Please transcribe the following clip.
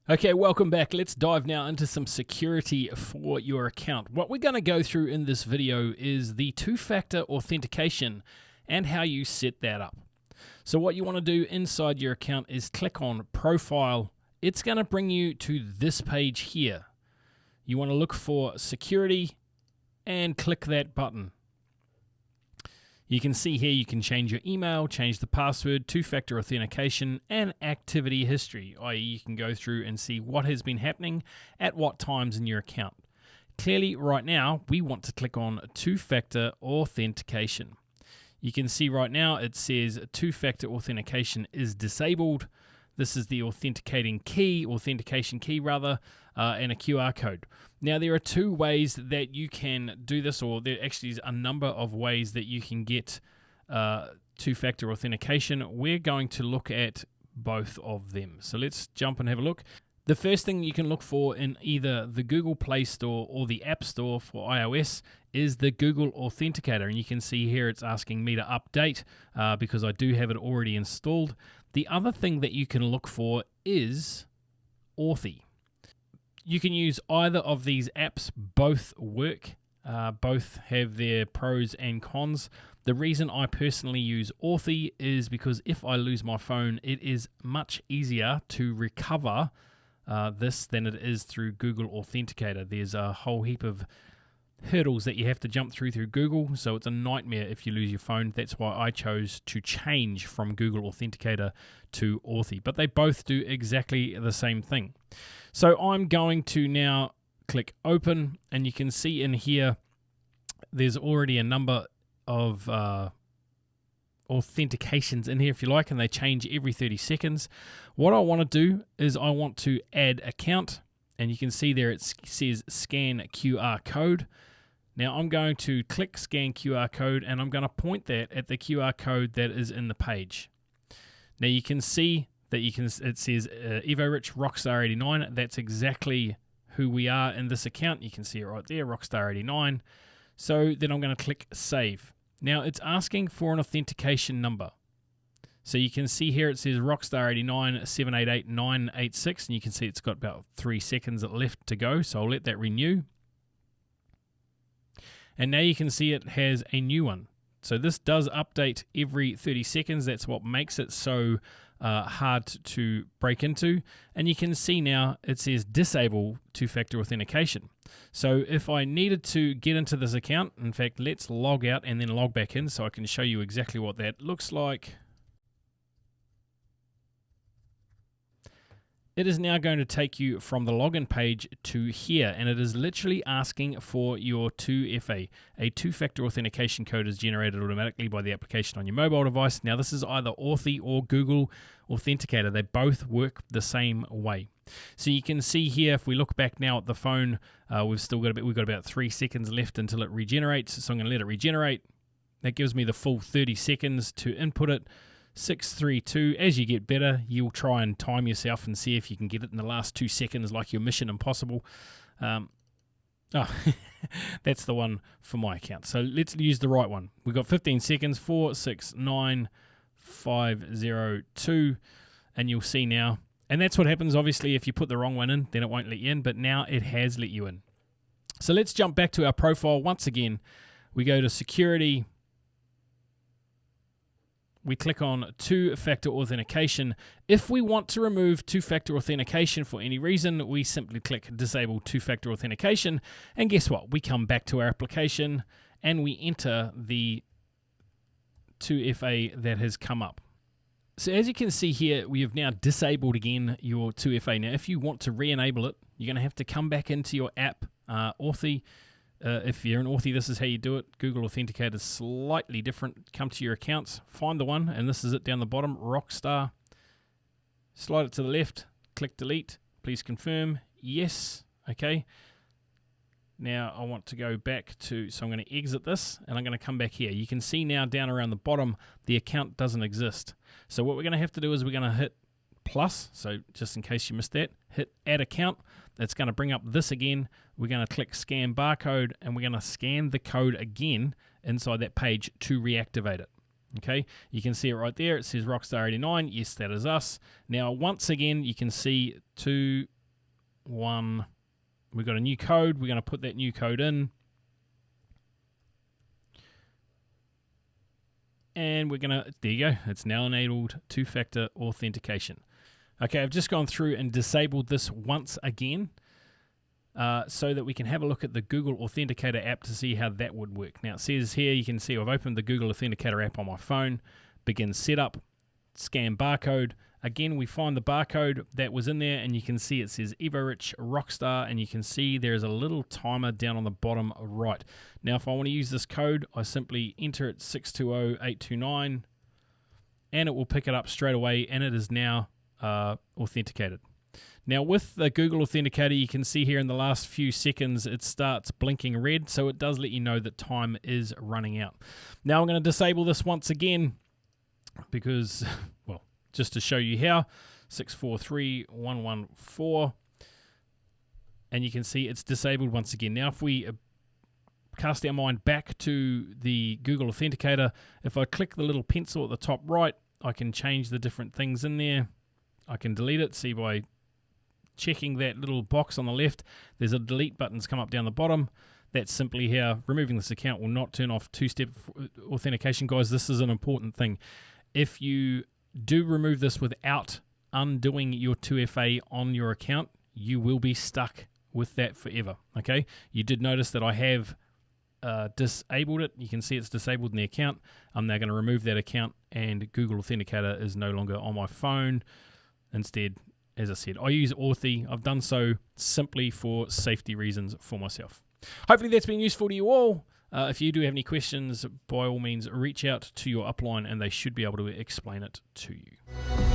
Okay, welcome back. Let's dive now into some security for your account. What we're going to go through in this video is the two-factor authentication and how you set that up. So what you want to do inside your account is click on Profile. It's going to bring you to this page here. You want to look for Security and click that button. You can see here you can change your email, change the password, two-factor authentication, and activity history, i.e. you can go through and see what has been happening at what times in your account. Clearly, right now, we want to click on two-factor authentication. You can see right now it says two-factor authentication is disabled. This is the authentication key, and a QR code. Now, there are two ways that you can do this, or there actually is a number of ways that you can get two-factor authentication. We're going to look at both of them. So let's jump and have a look. The first thing you can look for in either the Google Play Store or the App Store for iOS is the Google Authenticator. And you can see here it's asking me to update because I do have it already installed. The other thing that you can look for is Authy. You can use either of these apps. Both work. Both have their pros and cons. The reason I personally use Authy is because if I lose my phone, it is much easier to recover this than it is through Google Authenticator. There's a whole heap of hurdles that you have to jump through Google, so it's a nightmare if you lose your phone. That's why I chose to change from Google Authenticator to Authy, but they both do exactly the same thing. So I'm going to now click open, and you can see in here there's already a number of authentications in here, if you like, and they change every 30 seconds. What I want to do is I want to add account, and you can see there it says scan QR code. Now I'm going to click scan QR code, and I'm going to point that at the QR code that is in the page. Now you can see that it says Evorich Rockstar89. That's exactly who we are in this account. You can see it right there, Rockstar89. So then I'm going to click save. Now it's asking for an authentication number. So you can see here it says Rockstar89 788986, and you can see it's got about 3 seconds left to go, so I'll let that renew. And now you can see it has a new one. So this does update every 30 seconds. That's what makes it so hard to break into. And you can see now it says disable two-factor authentication. So if I needed to get into this account, in fact, let's log out and then log back in so I can show you exactly what that looks like. It is now going to take you from the login page to here, and it is literally asking for your 2FA. A two-factor authentication code is generated automatically by the application on your mobile device. Now this is either Authy or Google Authenticator. They both work the same way. So you can see here, if we look back now at the phone, we've got about 3 seconds left until it regenerates. So I'm going to let it regenerate. That gives me the full 30 seconds to input it. 632. As you get better, you'll try and time yourself and see if you can get it in the last 2 seconds, like your Mission Impossible. That's the one for my account. So let's use the right one. We've got 15 seconds. 4, 6, 9, 5, 0, 2, and you'll see now. And that's what happens. Obviously, if you put the wrong one in, then it won't let you in. But now it has let you in. So let's jump back to our profile once again. We go to Security. We click on two-factor authentication. If we want to remove two-factor authentication for any reason, we simply click disable two-factor authentication. And guess what? We come back to our application and we enter the 2FA that has come up. So as you can see here, we have now disabled again your 2FA. Now, if you want to re-enable it, you're going to have to come back into your app, Authy. If you're in Authy, this is how you do it. Google Authenticator is slightly different. Come to your accounts, find the one, and this is it down the bottom, Rockstar. Slide it to the left, click delete. Please confirm. Yes. Okay. Now I want to go back to, so I'm going to exit this, and I'm going to come back here. You can see now down around the bottom, the account doesn't exist. So what we're going to have to do is we're going to hit plus, so just in case you missed that, hit add account. That's going to bring up this again. We're going to click scan barcode, and we're going to scan the code again inside that page to reactivate it. Okay, you can see it right there. It says Rockstar89. Yes, that is us. Now, once again, you can see one. We've got a new code. We're going to put that new code in. And we're going to, there you go. It's now enabled two-factor authentication. Okay, I've just gone through and disabled this once again so that we can have a look at the Google Authenticator app to see how that would work. Now it says here, you can see I've opened the Google Authenticator app on my phone, begin setup, scan barcode. Again, we find the barcode that was in there, and you can see it says Evorich Rockstar, and you can see there's a little timer down on the bottom right. Now, if I want to use this code, I simply enter it 620829, and it will pick it up straight away, and it is now authenticated. Now, with the Google Authenticator, you can see here in the last few seconds, it starts blinking red, so it does let you know that time is running out. Now, I'm going to disable this once again because, well, just to show you how, 643114, and you can see it's disabled once again. Now, if we cast our mind back to the Google Authenticator, if I click the little pencil at the top right, I can change the different things in there. I can delete it, see by checking that little box on the left, there's a delete buttons come up down the bottom. That's simply how removing this account will not turn off two-step authentication. Guys, this is an important thing. If you do remove this without undoing your 2FA on your account, you will be stuck with that forever, okay? You did notice that I have disabled it. You can see it's disabled in the account. I'm now going to remove that account, and Google Authenticator is no longer on my phone. Instead, as I said, I use Authy. I've done so simply for safety reasons for myself. Hopefully that's been useful to you all. If you do have any questions, by all means, reach out to your upline and they should be able to explain it to you.